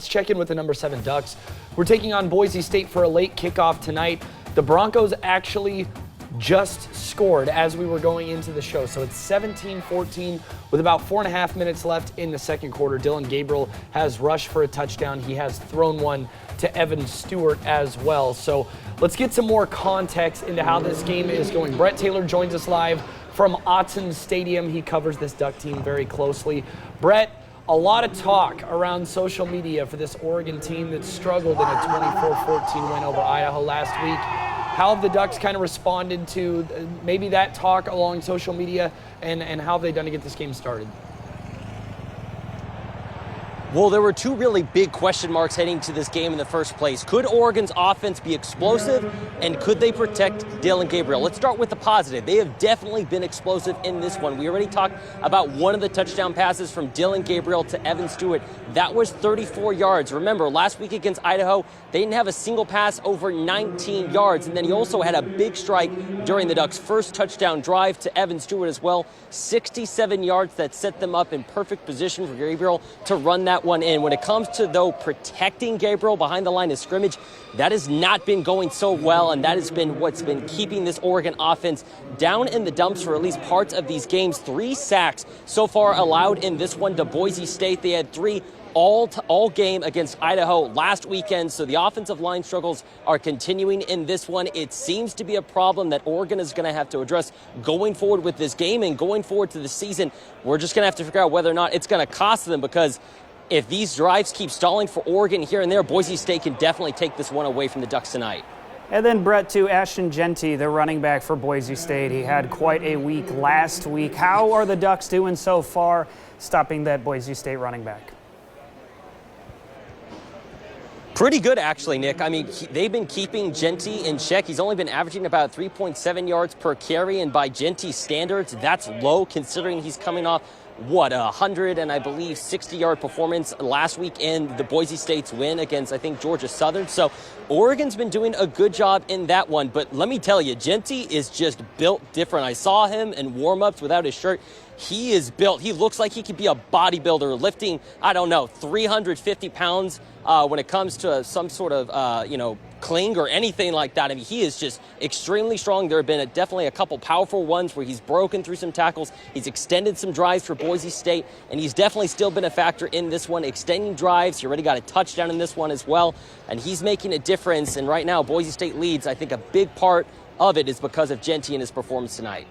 Let's check in with the number 7 Ducks. We're taking on Boise State for a late kickoff tonight. The Broncos actually just scored as we were going into the show. So it's 17-14 with about 4.5 minutes left in the second quarter. Dillon Gabriel has rushed for a touchdown. He has thrown one to Evan Stewart as well. So let's get some more context into how this game is going. Brett Taylor joins us live from Autzen Stadium. He covers this Duck team very closely. Brett, a lot of talk around social media for this Oregon team that struggled in a 24-14 win over Idaho last week. How have the Ducks kind of responded to maybe that talk along social media, and how have they done to get this game started? Well, there were two really big question marks heading to this game in the first place. Could Oregon's offense be explosive, and could they protect Dillon Gabriel? Let's start with the positive. They have definitely been explosive in this one. We already talked about one of the touchdown passes from Dillon Gabriel to Evan Stewart. That was 34 yards. Remember, last week against Idaho, they didn't have a single pass over 19 yards. And then he also had a big strike during the Ducks' first touchdown drive to Evan Stewart as well. 67 yards that set them up in perfect position for Gabriel to run that one in. When it comes to, though, protecting Gabriel behind the line of scrimmage, that has not been going so well, and that has been what's been keeping this Oregon offense down in the dumps for at least parts of these games. 3 sacks so far allowed in this one to Boise State. They had 3 all game against Idaho last weekend, so the offensive line struggles are continuing in this one. It seems to be a problem that Oregon is going to have to address going forward with this game and going forward to the season. We're just going to have to figure out whether or not it's going to cost them, because if these drives keep stalling for Oregon here and there, Boise State can definitely take this one away from the Ducks tonight. And then, Brett, to Ashton Jeanty, the running back for Boise State. He had quite a week last week. How are the Ducks doing so far stopping that Boise State running back? Pretty good, actually, Nick. I mean, they've been keeping Jeanty in check. He's only been averaging about 3.7 yards per carry, and by Jeanty's standards, that's low considering he's coming off, what, 100 and I believe 60-yard performance last week in the Boise State's win against, I think, Georgia Southern. So Oregon's been doing a good job in that one. But let me tell you, Jeanty is just built different. I saw him in warm-ups without his shirt. He is built. He looks like he could be a bodybuilder lifting, I don't know, 350 pounds when it comes to some sort of, cling or anything like that. I mean, he is just extremely strong. There have been definitely a couple powerful ones where he's broken through some tackles. He's extended some drives for Boise State, and he's definitely still been a factor in this one, extending drives. He already got a touchdown in this one as well, and he's making a difference. And right now, Boise State leads. I think a big part of it is because of Jeanty and his performance tonight.